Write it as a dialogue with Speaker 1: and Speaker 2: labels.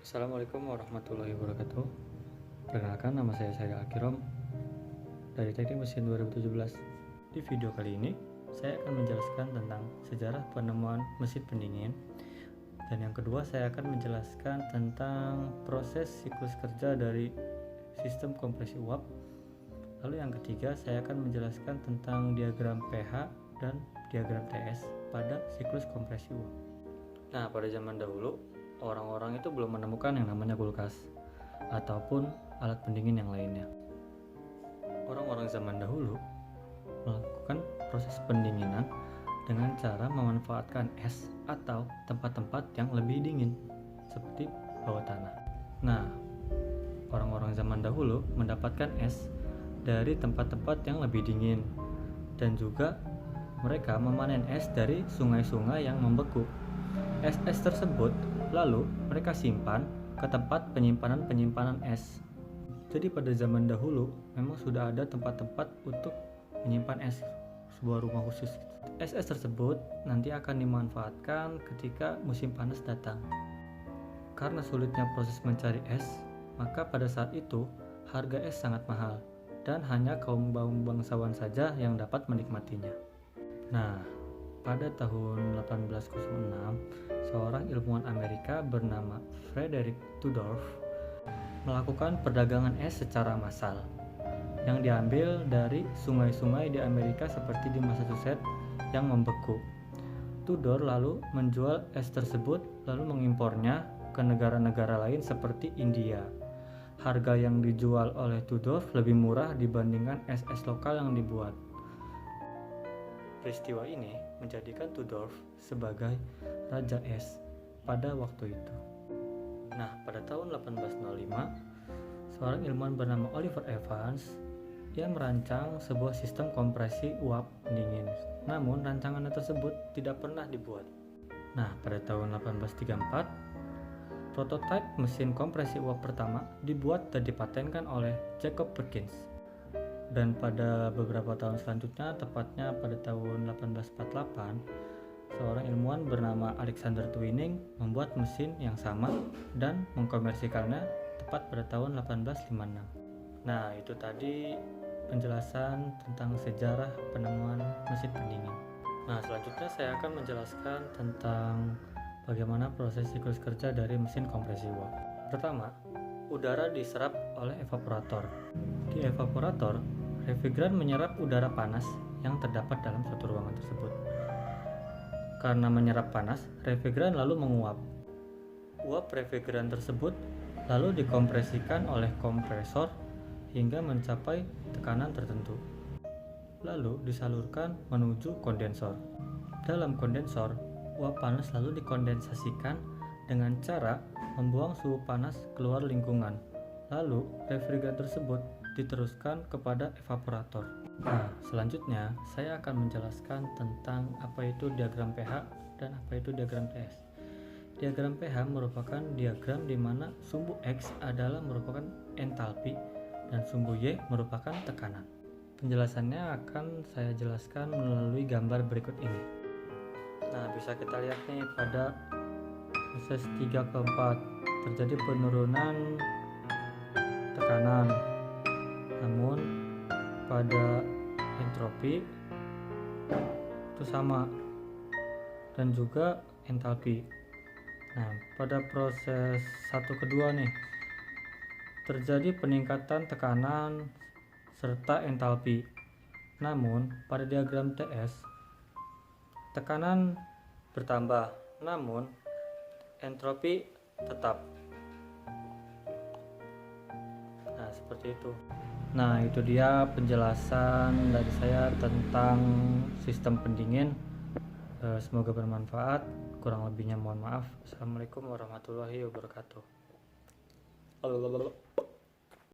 Speaker 1: Assalamualaikum warahmatullahi wabarakatuh. Perkenalkan, nama saya Syahrial Al-Kirom dari Teknik Mesin 2017. Di video kali ini, saya akan menjelaskan tentang sejarah penemuan mesin pendingin. Dan yang kedua, saya akan menjelaskan tentang proses siklus kerja dari sistem kompresi uap. Lalu yang ketiga, saya akan menjelaskan tentang diagram pH dan diagram TS pada siklus kompresi uap. Nah, pada zaman dahulu, orang-orang itu belum menemukan yang namanya kulkas ataupun alat pendingin yang lainnya. Orang-orang zaman dahulu melakukan proses pendinginan dengan cara memanfaatkan es atau tempat-tempat yang lebih dingin seperti bawah tanah. Nah, orang-orang zaman dahulu mendapatkan es dari tempat-tempat yang lebih dingin, dan juga mereka memanen es dari sungai-sungai yang membeku. Es-es tersebut lalu mereka simpan ke tempat penyimpanan es. Jadi pada zaman dahulu memang sudah ada tempat-tempat untuk menyimpan es, sebuah rumah khusus. Es-es tersebut nanti akan dimanfaatkan ketika musim panas datang. Karena sulitnya proses mencari es, maka pada saat itu harga es sangat mahal dan hanya kaum bangsawan saja yang dapat menikmatinya. Nah, pada tahun 1806, seorang ilmuwan Amerika bernama Frederick Tudor melakukan perdagangan es secara massal yang diambil dari sungai-sungai di Amerika seperti di Massachusetts yang membeku. Tudor lalu menjual es tersebut lalu mengimpornya ke negara-negara lain seperti India. Harga yang dijual oleh Tudor lebih murah dibandingkan es-es lokal yang dibuat. Peristiwa ini menjadikan Tudor sebagai raja es pada waktu itu. Nah, pada tahun 1805, seorang ilmuwan bernama Oliver Evans ia merancang sebuah sistem kompresi uap pendingin. Namun, rancangan tersebut tidak pernah dibuat. Nah, pada tahun 1834, prototipe mesin kompresi uap pertama dibuat dan dipatenkan oleh Jacob Perkins. Dan pada beberapa tahun selanjutnya, tepatnya pada tahun 1848, seorang ilmuwan bernama Alexander Twining membuat mesin yang sama dan mengkomersikannya tepat pada tahun 1856. Nah, itu tadi penjelasan tentang sejarah penemuan mesin pendingin. Nah, selanjutnya saya akan menjelaskan tentang bagaimana proses siklus kerja dari mesin kompresi uap. Pertama, udara diserap oleh evaporator. Di evaporator, refrigeran menyerap udara panas yang terdapat dalam suatu ruangan tersebut. Karena menyerap panas, refrigeran lalu menguap. Uap refrigeran tersebut lalu dikompresikan oleh kompresor hingga mencapai tekanan tertentu. Lalu disalurkan menuju kondensor. Dalam kondensor, uap panas lalu dikondensasikan dengan cara membuang suhu panas keluar lingkungan. Lalu refrigeran tersebut diteruskan kepada evaporator. Nah, selanjutnya saya akan menjelaskan tentang apa itu diagram pH dan apa itu diagram TS. Diagram pH merupakan diagram di mana sumbu X adalah merupakan entalpi dan sumbu Y merupakan tekanan. Penjelasannya akan saya jelaskan melalui gambar berikut ini. Nah, bisa kita lihat nih pada proses 3 ke 4 terjadi penurunan tekanan. Namun pada entropi itu sama dan juga entalpi. Nah, pada proses 1 ke 2 nih terjadi peningkatan tekanan serta entalpi. Namun pada diagram TS tekanan bertambah, namun entropi tetap. Nah, seperti itu. Nah, itu dia penjelasan dari saya tentang sistem pendingin. Semoga bermanfaat. Kurang lebihnya mohon maaf. Assalamualaikum warahmatullahi wabarakatuh.